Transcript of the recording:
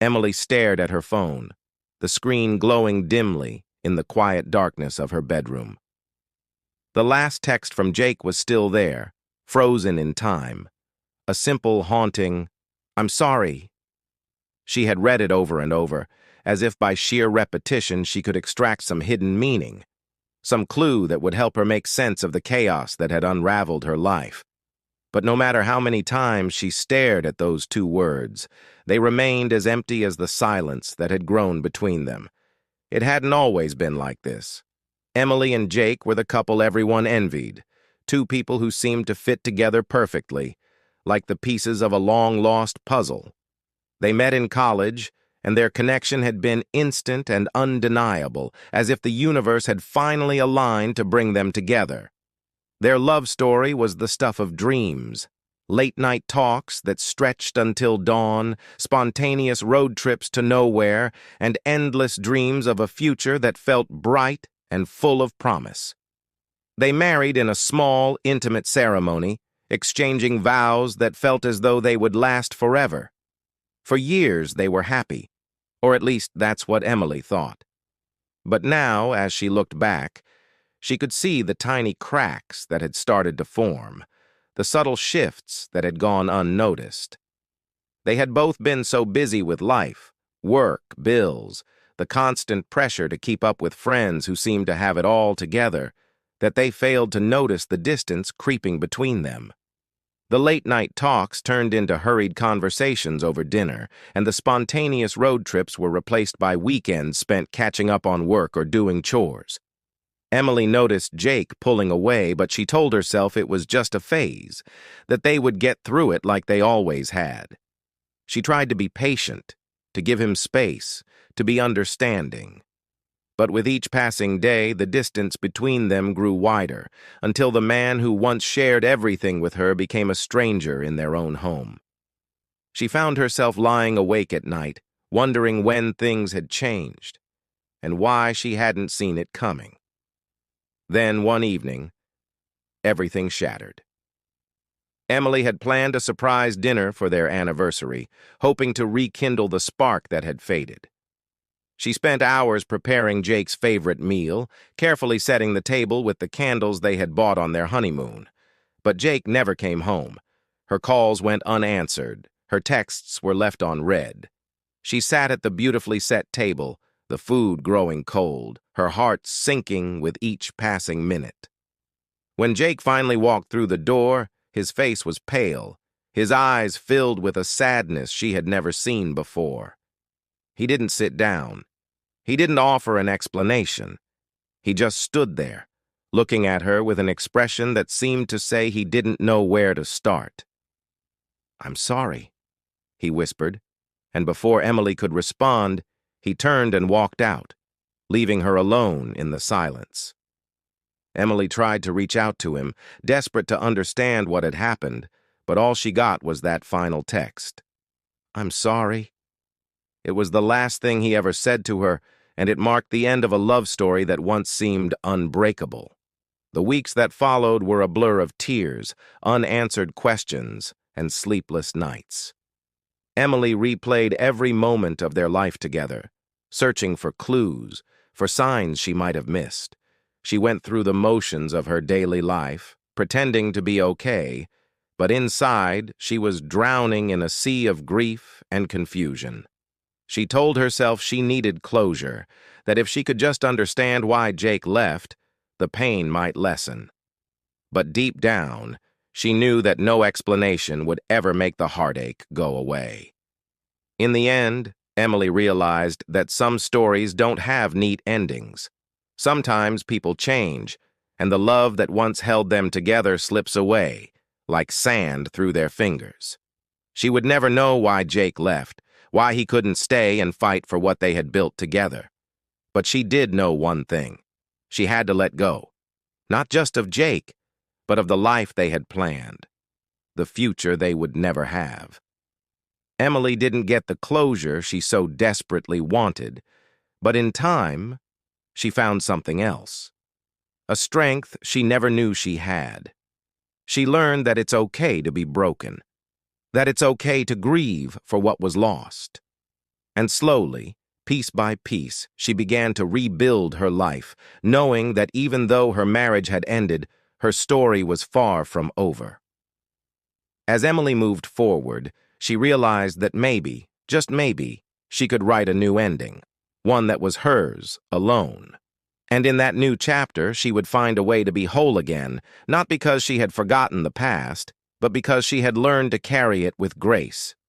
Emily stared at her phone, the screen glowing dimly in the quiet darkness of her bedroom. The last text from Jake was still there, frozen in time. A simple, haunting, "I'm sorry." She had read it over and over, as if by sheer repetition she could extract some hidden meaning, some clue that would help her make sense of the chaos that had unraveled her life. But no matter how many times she stared at those two words, they remained as empty as the silence that had grown between them. It hadn't always been like this. Emily and Jake were the couple everyone envied, two people who seemed to fit together perfectly, like the pieces of a long-lost puzzle. They met in college, and their connection had been instant and undeniable, as if the universe had finally aligned to bring them together. Their love story was the stuff of dreams, late-night talks that stretched until dawn, spontaneous road trips to nowhere, and endless dreams of a future that felt bright and full of promise. They married in a small, intimate ceremony, exchanging vows that felt as though they would last forever. For years they were happy, or at least that's what Emily thought. But now, as she looked back, she could see the tiny cracks that had started to form, the subtle shifts that had gone unnoticed. They had both been so busy with life, work, bills, the constant pressure to keep up with friends who seemed to have it all together, that they failed to notice the distance creeping between them. The late-night talks turned into hurried conversations over dinner, and the spontaneous road trips were replaced by weekends spent catching up on work or doing chores. Emily noticed Jake pulling away, but she told herself it was just a phase, that they would get through it like they always had. She tried to be patient, to give him space, to be understanding. But with each passing day, the distance between them grew wider, until the man who once shared everything with her became a stranger in their own home. She found herself lying awake at night, wondering when things had changed, and why she hadn't seen it coming. Then, one evening, everything shattered. Emily had planned a surprise dinner for their anniversary, hoping to rekindle the spark that had faded. She spent hours preparing Jake's favorite meal, carefully setting the table with the candles they had bought on their honeymoon. But Jake never came home. Her calls went unanswered. Her texts were left on read. She sat at the beautifully set table, the food growing cold, her heart sinking with each passing minute. When Jake finally walked through the door, his face was pale, his eyes filled with a sadness she had never seen before. He didn't sit down. He didn't offer an explanation. He just stood there, looking at her with an expression that seemed to say he didn't know where to start. "I'm sorry," he whispered, and before Emily could respond, he turned and walked out, leaving her alone in the silence. Emily tried to reach out to him, desperate to understand what had happened, but all she got was that final text. "I'm sorry." It was the last thing he ever said to her, and it marked the end of a love story that once seemed unbreakable. The weeks that followed were a blur of tears, unanswered questions, and sleepless nights. Emily replayed every moment of their life together, searching for clues, for signs she might have missed. She went through the motions of her daily life, pretending to be okay, but inside she was drowning in a sea of grief and confusion. She told herself she needed closure, that if she could just understand why Jake left, the pain might lessen. But deep down, she knew that no explanation would ever make the heartache go away. In the end, Emily realized that some stories don't have neat endings. Sometimes people change, and the love that once held them together slips away, like sand through their fingers. She would never know why Jake left, why he couldn't stay and fight for what they had built together. But she did know one thing. She had to let go. Not just of Jake, but of the life they had planned. The future they would never have. Emily didn't get the closure she so desperately wanted, but in time, she found something else. A strength she never knew she had. She learned that it's okay to be broken, that it's okay to grieve for what was lost. And slowly, piece by piece, she began to rebuild her life, knowing that even though her marriage had ended, her story was far from over. As Emily moved forward, she realized that maybe, just maybe, she could write a new ending, one that was hers, alone. And in that new chapter, she would find a way to be whole again, not because she had forgotten the past, but because she had learned to carry it with grace.